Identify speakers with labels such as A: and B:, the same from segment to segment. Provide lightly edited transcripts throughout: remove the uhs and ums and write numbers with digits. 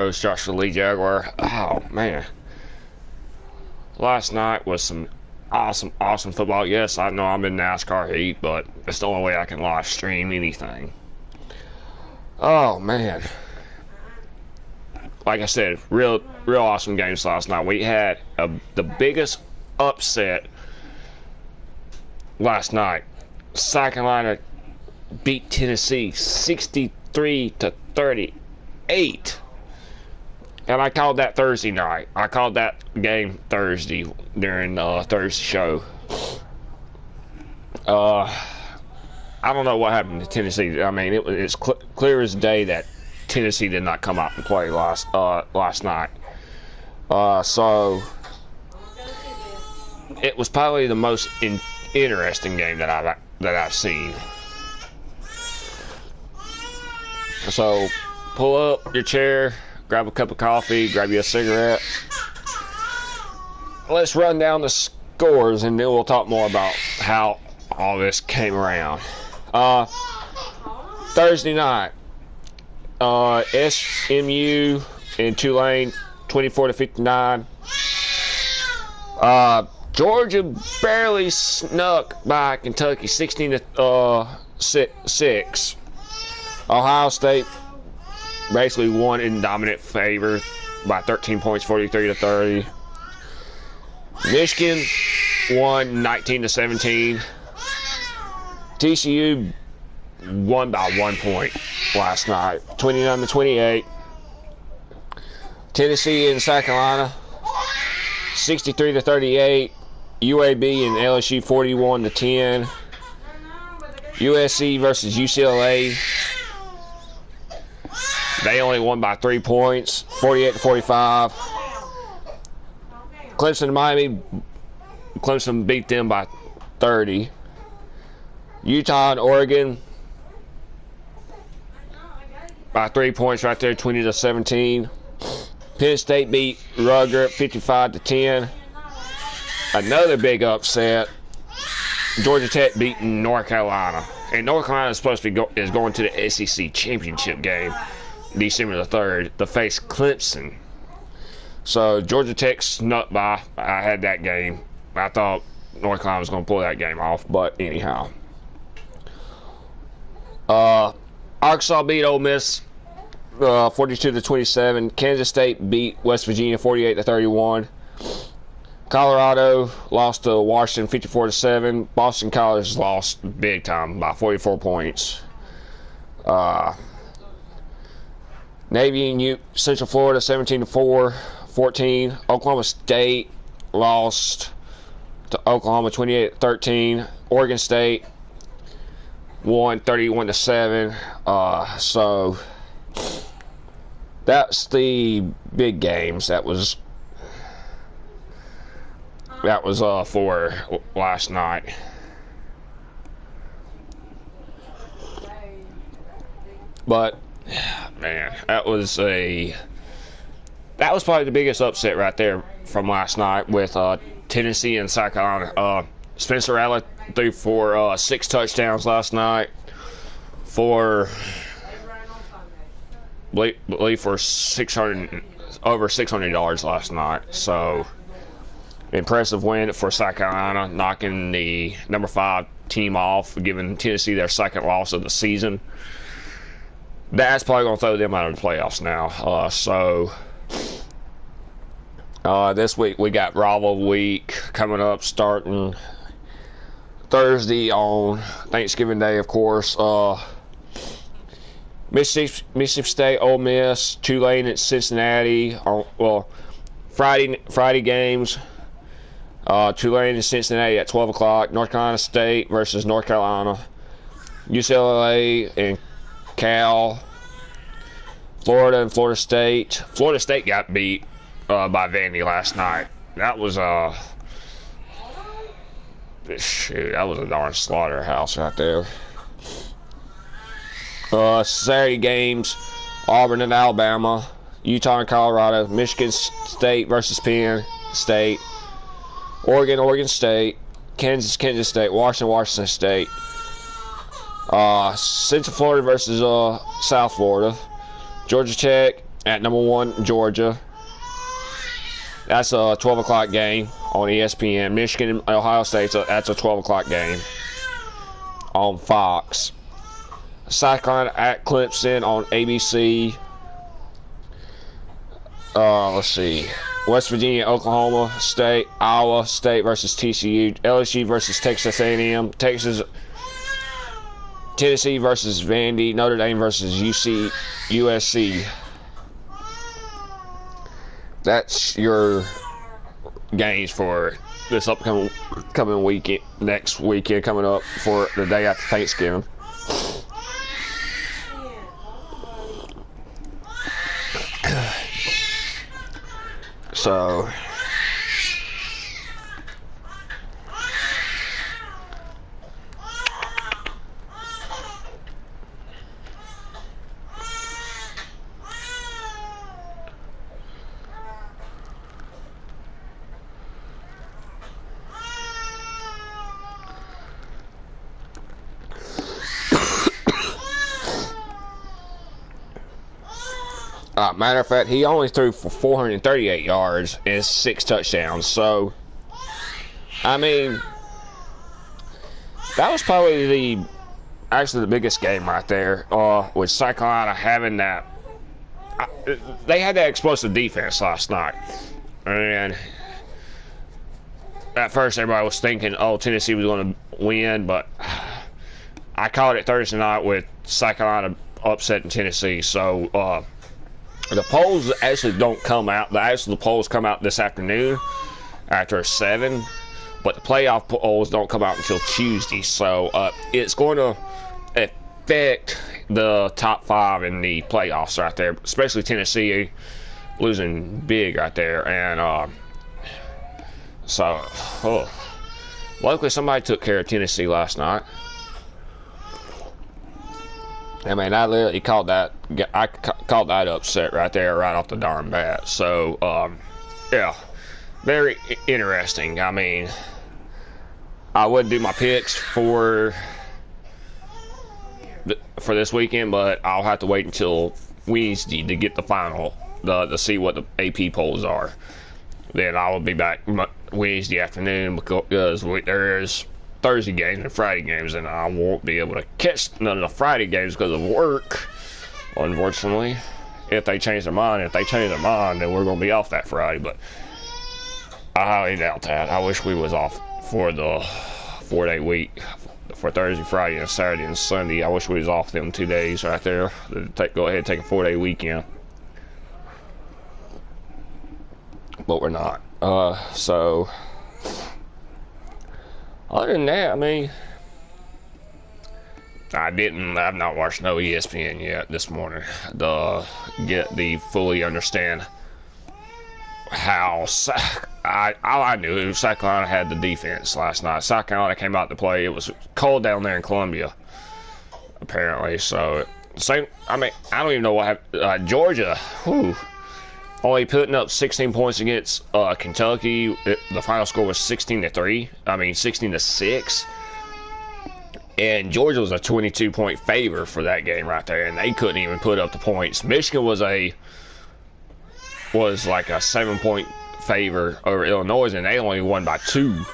A: Host Joshua Lee Jaguar. Oh man, last night was some awesome football. Yes, I know I'm in NASCAR heat, but it's the only way I can live stream anything. Oh man, like I said, real awesome games last night. We had the biggest upset last night. South Carolina beat Tennessee 63-38. And I called that Thursday night. I called that game Thursday during Thursday show. I don't know what happened to Tennessee. I mean, it's clear as day that Tennessee did not come out and play last night. So it was probably the most interesting game that I've seen. So pull up your chair, grab a cup of coffee, grab you a cigarette. Let's run down the scores and then we'll talk more about how all this came around. Thursday night, SMU and Tulane 24-59. Georgia barely snuck by Kentucky 16-6. Ohio State basically won in dominant favor by 13 points, 43-30. Michigan won 19-17. TCU won by 1 point last night, 29-28. Tennessee and South Carolina 63-38. UAB and LSU 41-10. USC versus UCLA. They only won by 3 points, 48-45. Clemson and Miami. Clemson beat them by 30. Utah and Oregon by 3 points right there, 20-17. Penn State beat Rutgers 55-10. Another big upset. Georgia Tech beating North Carolina, and North Carolina is supposed to be going to the SEC championship game December the 3rd to face Clemson. So Georgia Tech snuck by. I had that game. I thought North Carolina was going to pull that game off, but anyhow. Arkansas beat Ole Miss 42-27. Kansas State beat West Virginia 48-31. Colorado lost to Washington 54-7. Boston College lost big time by 44 points. Navy and Central Florida 17-14. Oklahoma State lost to Oklahoma 28-13. Oregon State won 31-7. So that's the big games. That was for last night. But man, that was probably the biggest upset right there from last night with Tennessee and South Carolina. Spencer Rattler threw for 6 touchdowns last night for believe for over 600 yards last night. So impressive win for South Carolina, knocking the number 5 team off, giving Tennessee their second loss of the season. That's probably going to throw them out of the playoffs now. This week we got Rival Week coming up, starting Thursday on Thanksgiving Day, of course. Mississippi State, Ole Miss, Tulane at Cincinnati. Friday games. Tulane and Cincinnati at 12 o'clock. North Carolina State versus North Carolina. UCLA and Cal. Florida and Florida State. Florida State got beat by Vandy last night. That was that was a darn slaughterhouse right there. Saturday games: Auburn and Alabama, Utah and Colorado, Michigan State versus Penn State, Oregon State, Kansas State, Washington State, Central Florida versus South Florida, Georgia Tech at #1 Georgia. That's a 12 o'clock game on ESPN. Michigan, Ohio State, that's a 12 o'clock game on Fox. South Carolina at Clemson on ABC. Let's see. West Virginia, Oklahoma State, Iowa State versus TCU, LSU versus Texas A&M, Tennessee versus Vandy, Notre Dame versus USC. That's your games for this coming weekend, next weekend coming up for the day after Thanksgiving. So matter of fact, he only threw for 438 yards and 6 touchdowns. So, I mean, that was probably actually the biggest game right there. With South Carolina having that, they had that explosive defense last night, and at first everybody was thinking, oh, Tennessee was going to win, but I called it Thursday night with South Carolina upsetting Tennessee. So, the polls actually don't come out. The polls come out this afternoon after 7, but the playoff polls don't come out until Tuesday. So it's going to affect the top 5 in the playoffs right there, especially Tennessee losing big right there. And luckily somebody took care of Tennessee last night. I mean, I literally called that. I called that upset right there, right off the darn bat. So, yeah, very interesting. I mean, I would do my picks for this weekend, but I'll have to wait until Wednesday to get the final, to see what the AP polls are. Then I will be back Wednesday afternoon because there's Thursday games and Friday games, and I won't be able to catch none of the Friday games because of work, unfortunately. If they change their mind, then we're going to be off that Friday, but I highly doubt that. I wish we was off for the 4-day week, for Thursday, Friday, and Saturday and Sunday. I wish we was off them 2 days right there. Go ahead and take a 4-day weekend. But we're not. So other than that, I mean, I've not watched no ESPN yet this morning to fully understand how all I knew South Carolina had the defense last night. South Carolina came out to play. It was cold down there in Columbia, apparently. So same. I mean, I don't even know what happened. Georgia, only putting up 16 points against Kentucky. The final score was 16-3. I mean, 16-6. And Georgia was a 22-point favor for that game right there, and they couldn't even put up the points. Michigan was like a 7-point favor over Illinois, and they only won by 2.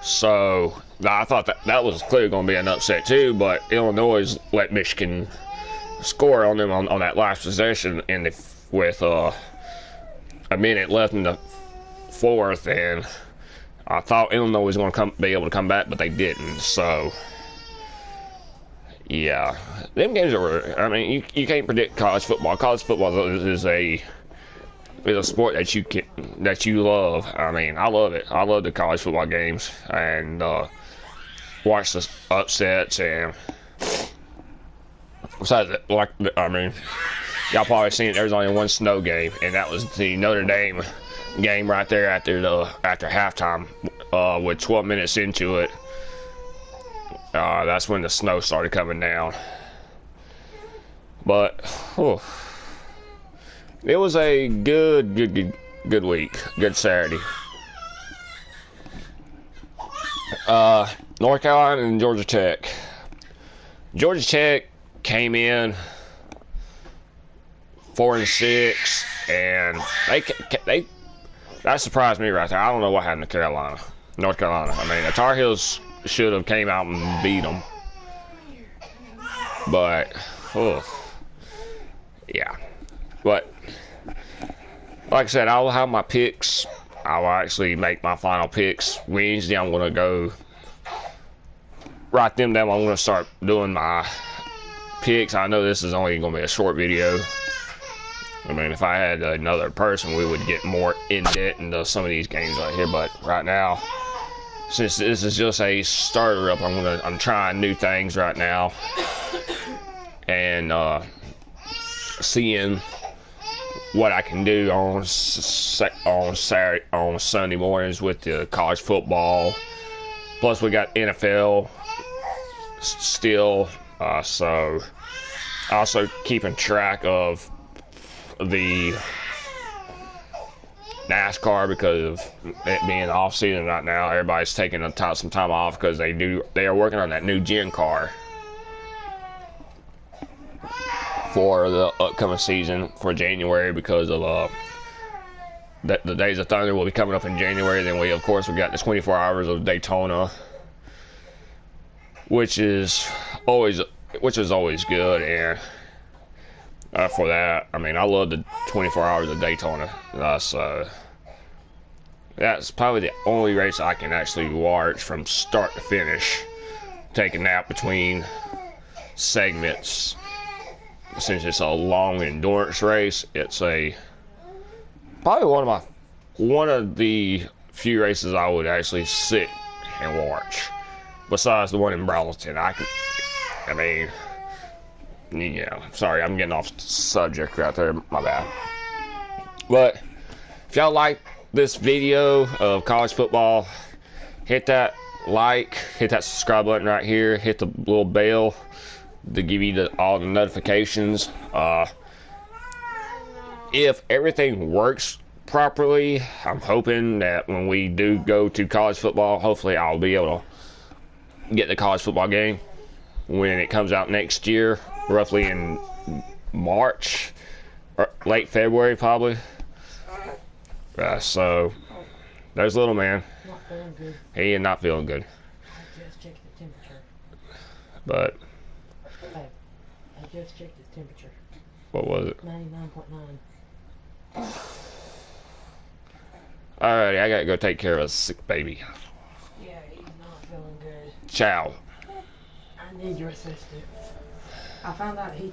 A: So I thought that was clearly going to be an upset too, but Illinois let Michigan score on them on that last possession with a minute left in the 4th, and I thought Illinois was going to be able to come back, but they didn't. So yeah, them games are. I mean, you can't predict college football. College football is a sport that you love. I mean, I love it. I love the college football games and watch the upsets. And besides that, I mean, y'all probably seen there's only one snow game, and that was the Notre Dame game right there after halftime. With 12 minutes into it, that's when the snow started coming down. But it was a good week, good Saturday. North Carolina and Georgia Tech. Georgia Tech came in 4-6, and they that surprised me right there. I don't know what happened to North Carolina. I mean, the Tar Heels should have came out and beat them, but yeah. But like I said, I'll have my picks. I'll actually make my final picks Wednesday. I'm gonna go write them down. I'm gonna start doing my picks. I know this is only gonna be a short video. I mean, if I had another person, we would get more in depth into some of these games right here. But right now, since this is just a starter up, I'm trying new things right now, and seeing what I can do on Saturday, on Sunday mornings with the college football. Plus, we got NFL still, so also keeping track of the NASCAR because of it being off season right now. Everybody's taking some time off because they are working on that new gen car for the upcoming season for January because of the Days of Thunder will be coming up in January. Then we got the 24 hours of Daytona, which is always good. And for that, I mean, I love the 24 hours of Daytona. So that's probably the only race I can actually watch from start to finish. Take a nap between segments. Since it's a long endurance race, it's probably one of the few races I would actually sit and watch. Besides the one in Burleson, sorry, I'm getting off subject right there, my bad. But if y'all like this video of college football, hit that like, hit that subscribe button right here, hit the little bell to give you all the notifications. If everything works properly, I'm hoping that when we do go to college football, hopefully I'll be able to get the college football game when it comes out next year, roughly in March or late February probably. So there's little man.
B: Not feeling good.
A: He is not feeling good.
B: I just checked the temperature.
A: But
B: Hey, I just checked the temperature.
A: what was it?
B: 99.9.
A: Alright, I gotta go take care of a sick baby.
B: Yeah, he's not feeling good.
A: Ciao.
B: I need your assistance. I found out he